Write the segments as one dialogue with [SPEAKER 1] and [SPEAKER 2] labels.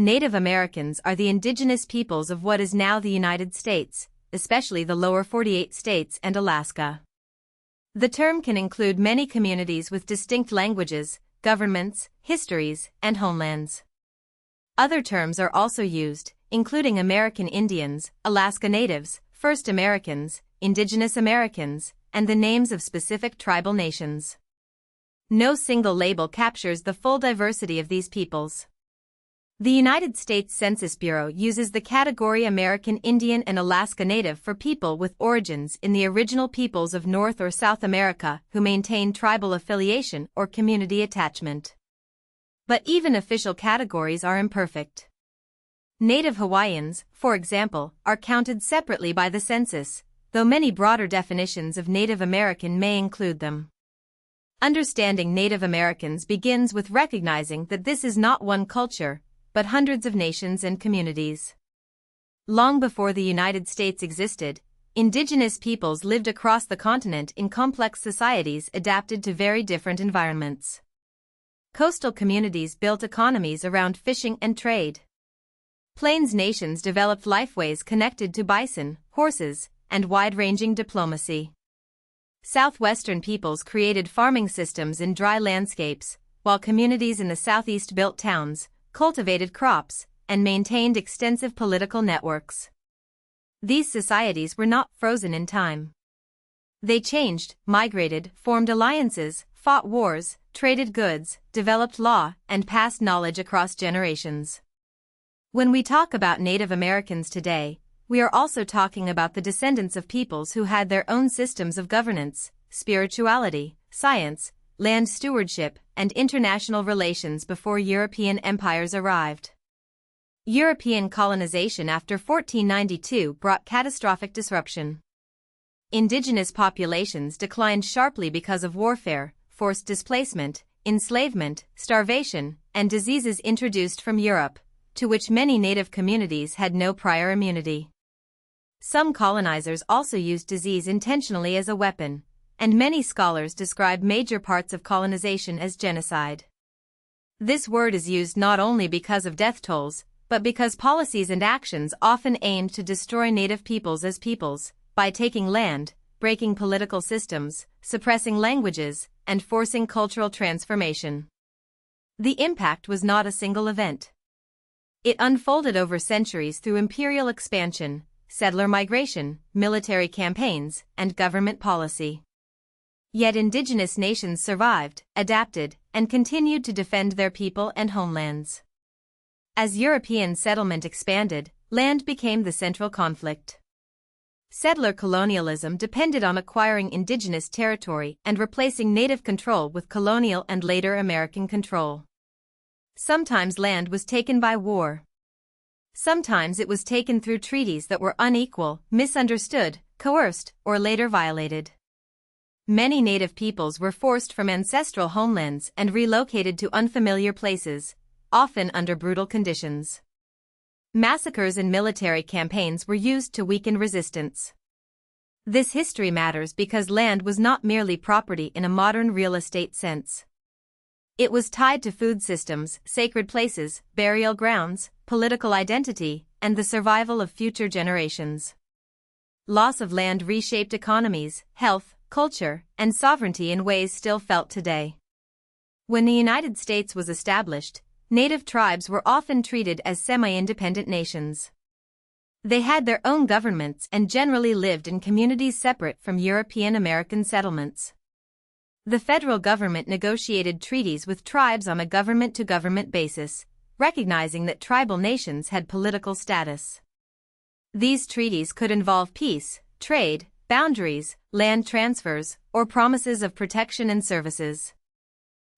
[SPEAKER 1] Native Americans are the indigenous peoples of what is now the United States, especially the lower 48 states and Alaska. The term can include many communities with distinct languages, governments, histories, and homelands. Other terms are also used, including American Indians, Alaska Natives, First Americans, Indigenous Americans, and the names of specific tribal nations. No single label captures the full diversity of these peoples. The United States Census Bureau uses the category American Indian and Alaska Native for people with origins in the original peoples of North or South America who maintain tribal affiliation or community attachment. But even official categories are imperfect. Native Hawaiians, for example, are counted separately by the census, though many broader definitions of Native American may include them. Understanding Native Americans begins with recognizing that this is not one culture, but hundreds of nations and communities. Long before the United States existed, indigenous peoples lived across the continent in complex societies adapted to very different environments. Coastal communities built economies around fishing and trade. Plains nations developed lifeways connected to bison, horses, and wide-ranging diplomacy. Southwestern peoples created farming systems in dry landscapes, while communities in the Southeast built towns, cultivated crops, and maintained extensive political networks. These societies were not frozen in time. They changed, migrated, formed alliances, fought wars, traded goods, developed law, and passed knowledge across generations. When we talk about Native Americans today, we are also talking about the descendants of peoples who had their own systems of governance, spirituality, science, land stewardship, and international relations before European empires arrived. European colonization after 1492 brought catastrophic disruption. Indigenous populations declined sharply because of warfare, forced displacement, enslavement, starvation, and diseases introduced from Europe, to which many native communities had no prior immunity. Some colonizers also used disease intentionally as a weapon, and many scholars describe major parts of colonization as genocide. This word is used not only because of death tolls, but because policies and actions often aimed to destroy native peoples as peoples, by taking land, breaking political systems, suppressing languages, and forcing cultural transformation. The impact was not a single event. It unfolded over centuries through imperial expansion, settler migration, military campaigns, and government policy. Yet indigenous nations survived, adapted, and continued to defend their people and homelands. As European settlement expanded, land became the central conflict. Settler colonialism depended on acquiring indigenous territory and replacing native control with colonial and later American control. Sometimes land was taken by war. Sometimes it was taken through treaties that were unequal, misunderstood, coerced, or later violated. Many native peoples were forced from ancestral homelands and relocated to unfamiliar places, often under brutal conditions. Massacres and military campaigns were used to weaken resistance. This history matters because land was not merely property in a modern real estate sense. It was tied to food systems, sacred places, burial grounds, political identity, and the survival of future generations. Loss of land reshaped economies, health, culture, and sovereignty in ways still felt today. When the United States was established, native tribes were often treated as semi-independent nations. They had their own governments and generally lived in communities separate from European American settlements. The federal government negotiated treaties with tribes on a government-to-government basis, recognizing that tribal nations had political status. These treaties could involve peace, trade, boundaries, land transfers, or promises of protection and services.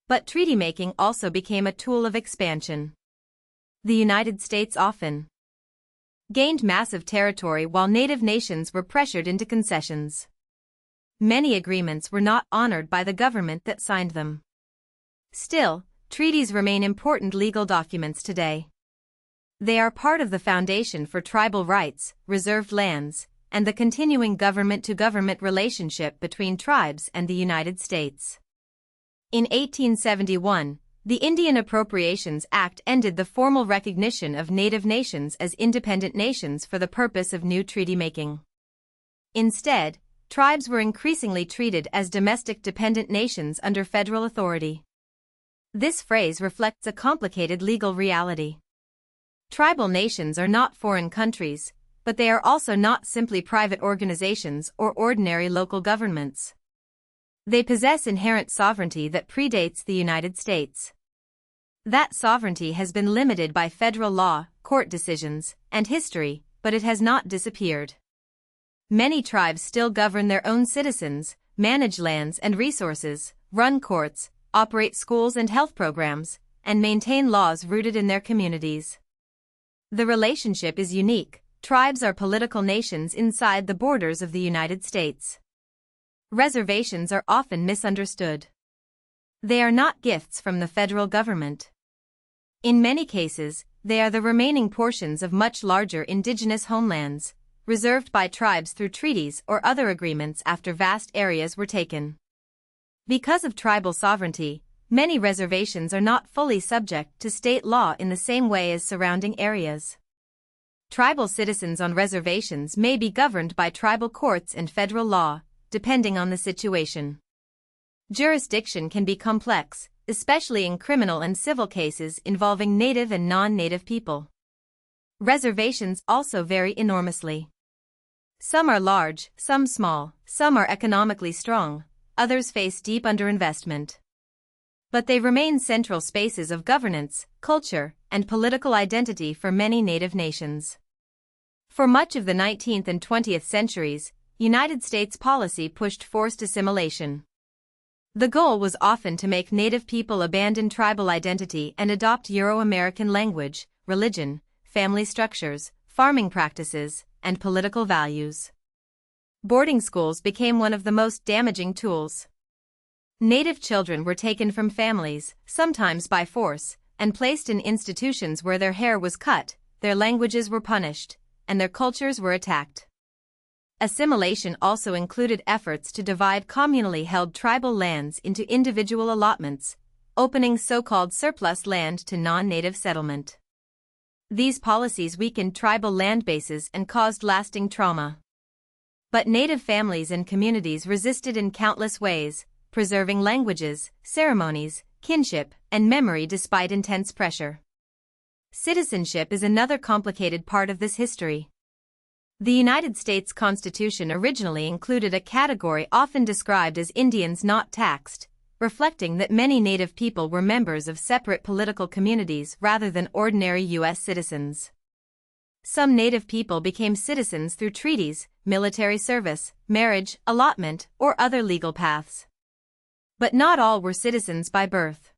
[SPEAKER 1] But treaty-making also became a tool of expansion. The United States often gained massive territory while native nations were pressured into concessions. Many agreements were not honored by the government that signed them. Still, treaties remain important legal documents today. They are part of the foundation for tribal rights, reserved lands, and the continuing government-to-government relationship between tribes and the United States. In 1871, the Indian Appropriations Act ended the formal recognition of native nations as independent nations for the purpose of new treaty making. Instead, tribes were increasingly treated as domestic dependent nations under federal authority. This phrase reflects a complicated legal reality. Tribal nations are not foreign countries, but they are also not simply private organizations or ordinary local governments. They possess inherent sovereignty that predates the United States. That sovereignty has been limited by federal law, court decisions, and history, but it has not disappeared. Many tribes still govern their own citizens, manage lands and resources, run courts, operate schools and health programs, and maintain laws rooted in their communities. The relationship is unique. Tribes are political nations inside the borders of the United States. Reservations are often misunderstood. They are not gifts from the federal government. In many cases, they are the remaining portions of much larger indigenous homelands, reserved by tribes through treaties or other agreements after vast areas were taken. Because of tribal sovereignty, many reservations are not fully subject to state law in the same way as surrounding areas. Tribal citizens on reservations may be governed by tribal courts and federal law, depending on the situation. Jurisdiction can be complex, especially in criminal and civil cases involving native and non-native people. Reservations also vary enormously. Some are large, some small, some are economically strong, others face deep underinvestment. But they remain central spaces of governance, culture, and political identity for many native nations. For much of the 19th and 20th centuries, United States policy pushed forced assimilation. The goal was often to make native people abandon tribal identity and adopt Euro-American language, religion, family structures, farming practices, and political values. Boarding schools became one of the most damaging tools. Native children were taken from families, sometimes by force, and placed in institutions where their hair was cut, their languages were punished, and their cultures were attacked. Assimilation also included efforts to divide communally held tribal lands into individual allotments, opening so-called surplus land to non-native settlement. These policies weakened tribal land bases and caused lasting trauma. But native families and communities resisted in countless ways, preserving languages, ceremonies, kinship, and memory despite intense pressure. Citizenship is another complicated part of this history. The United States Constitution originally included a category often described as Indians not taxed, reflecting that many Native people were members of separate political communities rather than ordinary U.S. citizens. Some Native people became citizens through treaties, military service, marriage, allotment, or other legal paths. But not all were citizens by birth.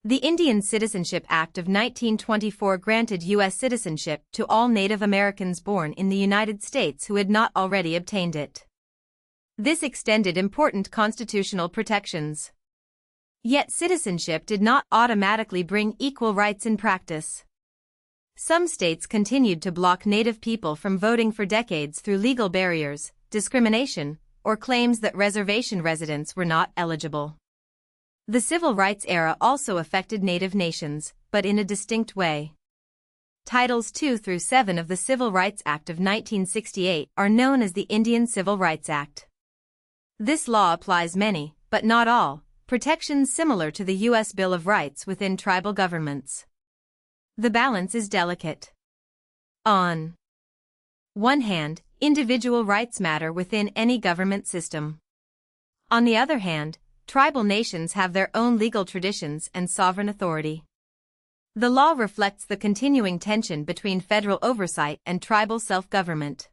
[SPEAKER 1] The Indian Citizenship Act of 1924 granted U.S. citizenship to all Native Americans born in the United States who had not already obtained it. This extended important constitutional protections. Yet citizenship did not automatically bring equal rights in practice. Some states continued to block Native people from voting for decades through legal barriers, discrimination, or claims that reservation residents were not eligible. The Civil Rights era also affected Native nations, but in a distinct way. Titles 2 through 7 of the Civil Rights Act of 1968 are known as the Indian Civil Rights Act. This law applies many, but not all, protections similar to the U.S. Bill of Rights within tribal governments. The balance is delicate. On one hand, individual rights matter within any government system. On the other hand, tribal nations have their own legal traditions and sovereign authority. The law reflects the continuing tension between federal oversight and tribal self-government.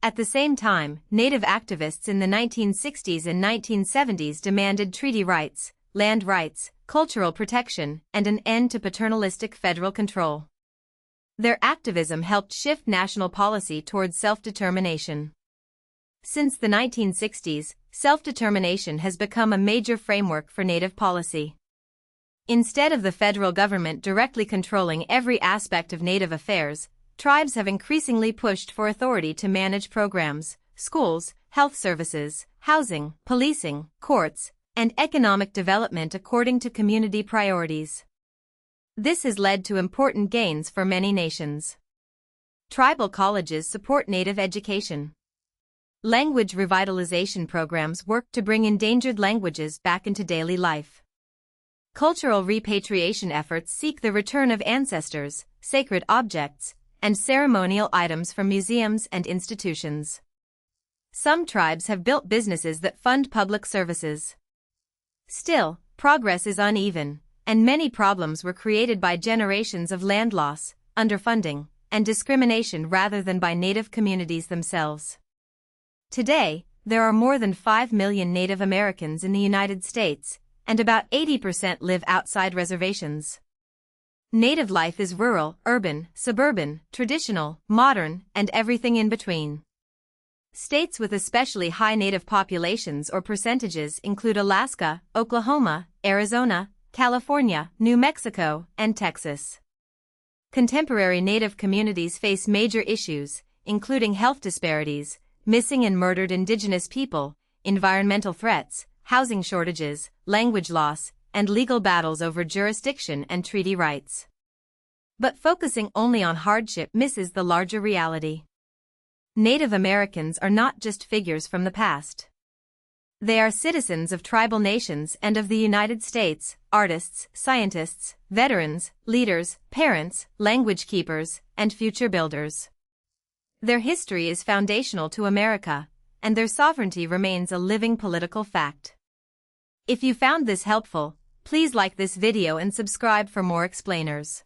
[SPEAKER 1] At the same time, Native activists in the 1960s and 1970s demanded treaty rights, land rights, cultural protection, and an end to paternalistic federal control. Their activism helped shift national policy towards self-determination. Since the 1960s, self-determination has become a major framework for Native policy. Instead of the federal government directly controlling every aspect of Native affairs, tribes have increasingly pushed for authority to manage programs, schools, health services, housing, policing, courts, and economic development according to community priorities. This has led to important gains for many nations. Tribal colleges support Native education. Language revitalization programs work to bring endangered languages back into daily life. Cultural repatriation efforts seek the return of ancestors, sacred objects, and ceremonial items from museums and institutions. Some tribes have built businesses that fund public services. Still, progress is uneven, and many problems were created by generations of land loss, underfunding, and discrimination rather than by Native communities themselves. Today, there are more than 5 million Native Americans in the United States, and about 80% live outside reservations. Native life is rural, urban, suburban, traditional, modern, and everything in between. States with especially high Native populations or percentages include Alaska, Oklahoma, Arizona, California, New Mexico, and Texas. Contemporary Native communities face major issues, including health disparities, missing and murdered Indigenous people, environmental threats, housing shortages, language loss, and legal battles over jurisdiction and treaty rights. But focusing only on hardship misses the larger reality. Native Americans are not just figures from the past. They are citizens of tribal nations and of the United States, artists, scientists, veterans, leaders, parents, language keepers, and future builders. Their history is foundational to America, and their sovereignty remains a living political fact. If you found this helpful, please like this video and subscribe for more explainers.